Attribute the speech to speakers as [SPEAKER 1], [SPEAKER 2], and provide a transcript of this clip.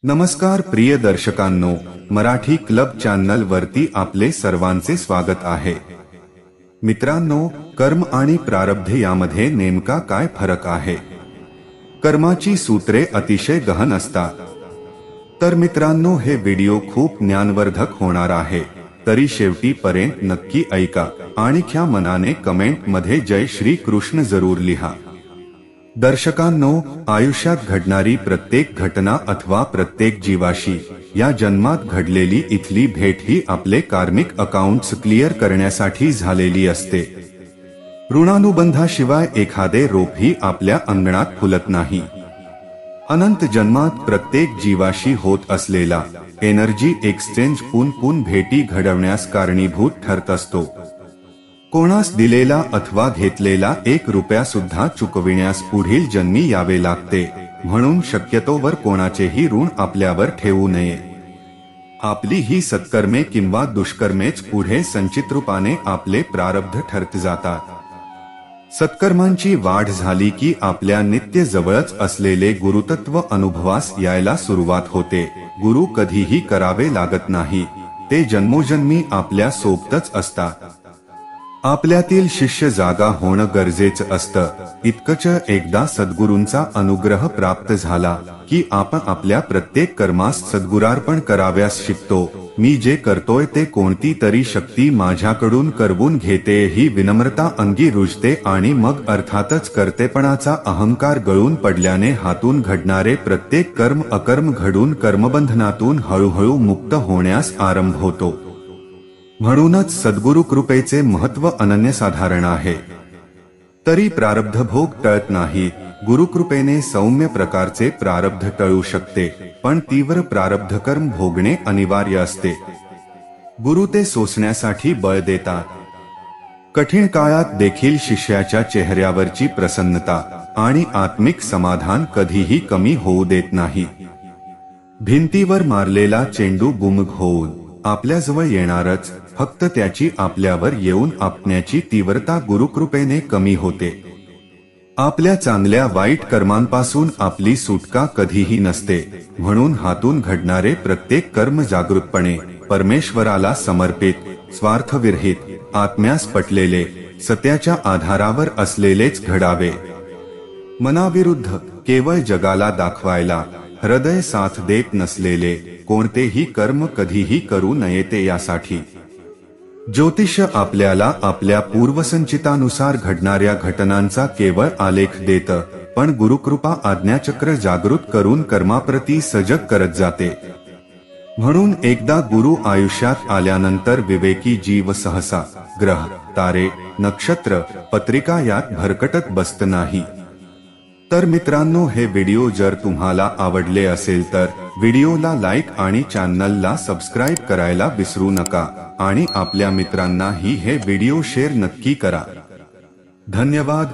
[SPEAKER 1] नमस्कार प्रिय दर्शकांनो, Marathi club channel वरती आपले सर्वांचे स्वागत आहे। मित्रांनो, कर्म आणि प्रारब्ध यामध्ये नेमका काय फरक आहे? कर्माची सूत्रे अतिशय गहन असतात। तर मित्रांनो, हे व्हिडिओ खूप ज्ञानवर्धक होणार आहे, तरी शेवटी पर्यंत नक्की ऐका आणि ख्या मनाने कमेंट मध्ये जय श्री कृष्ण जरूर लिहा। दर्शकांनो, आयुष्यात घडणारी प्रत्येक घटना अथवा प्रत्येक जीवाशी या जन्मात घडलेली इथली भेट ही आपले कार्मिक अकाउंट्स क्लिअर करण्यासाठी झालेली असते। ऋणानुबंधाशिवाय एखादे रोप ही आपल्या अंगणात फुलत नाही। अनंत जन्मात प्रत्येक जीवाशी होत असलेला एनर्जी एक्सचेंज पुन भेटी घडवण्यास कारणीभूत ठरत असतो। कोणास दिलेला अथवा घेतलेला एक रुपया सुद्धा चुकविण्यास पुढील जन्मी यावे लागते, म्हणून शक्यतोवर कोणाचेही ऋण आपल्यावर ठेवू नये। आपली ही सत्कर्मे किंवा दुष्कर्मेच पुढे संचित रूपाने आपले प्रारब्ध ठरत जातात। सत्कर्मांची वाढ झाली की आपल्या नित्य जवळच असलेले गुरुतत्व अनुभवास यायला सुरुवात होते। गुरु कधीही करावे लागत नाही, ते जन्मोजन्मी आपल्या सोबतच असतात। आपल्यातील शिष्य जागा होणं गरजेचं असतं। इतकंच एकदा सद्गुरूंचा अनुग्रह प्राप्त झाला की आपण आपल्या प्रत्येक कर्मास सद्गुरार्पण कराव्यास शिकतो। मी जे करतोय ते कोणती तरी शक्ती माझ्याकडून करवून घेते ही विनम्रता अंगी रुजते आणि मग अर्थातच कर्तेपणाचा अहंकार गळून पडल्याने हातून घडणारे प्रत्येक कर्म अकर्म घडून कर्मबंधनातून हळूहळू मुक्त होण्यास आरंभ होतो। म्हणूनच सद्गुरु कृपेचे महत्व अनन्यसाधारण आहे। तरी प्रारब्ध भोग टळत नाही। गुरुकृपेने सौम्य प्रकारचे प्रारब्ध टळू शकते, पण तीव्र प्रारब्ध कर्म भोगणे अनिवार्य असते। गुरु ते सोसण्यासाठी बळ देतात। कठीण काळात देखील शिष्याच्या चेहऱ्यावरची प्रसन्नता आणि आत्मिक समाधान कधीही कमी होऊ देत नाही। भिंतीवर मारलेला चेंडू गुमग होऊन आपल्याजवळ येणारच, फक्त त्याची आपल्यावर येऊन आपण्याची तीव्रता गुरुकृपेने कमी होते। आपल्या चांगल्या वाईट कर्मांपासून आपली सुटका कधीही नसते, म्हणून हातून घडणारे प्रत्येक कर्म जागृतपणे परमेश्वराला समर्पित, स्वार्थविरहित, आत्म्यास पटलेले, सत्याच्या आधारावर असलेलेच घडावे। मनाविरुद्ध केवळ जगाला दाखवायला हृदय साथ देत नसलेले कोणतेही कर्म कधीही करू नयेते। यासाठी ज्योतिष आपल्याला आपल्या पूर्वसंचितानुसार घडणाऱ्या घटनांचा केवळ आलेख देतं, पण गुरुकृपा आज्ञाचक्र जागृत करून कर्माप्रती सजग करत जाते। म्हणून एकदा गुरु आयुष्यात आल्यानंतर विवेकी जीव सहसा ग्रह, तारे, नक्षत्र, पत्रिका यात भरकटत बसत नाही। तर मित्रांनो, हे व्हिडिओ जर तुम्हाला आवडले असेल तर व्हिडिओला लाईक आणि चॅनलला सबस्क्राईब करायला विसरू नका आणि आपल्या मित्रांनाही हे व्हिडिओ शेअर नक्की करा। धन्यवाद।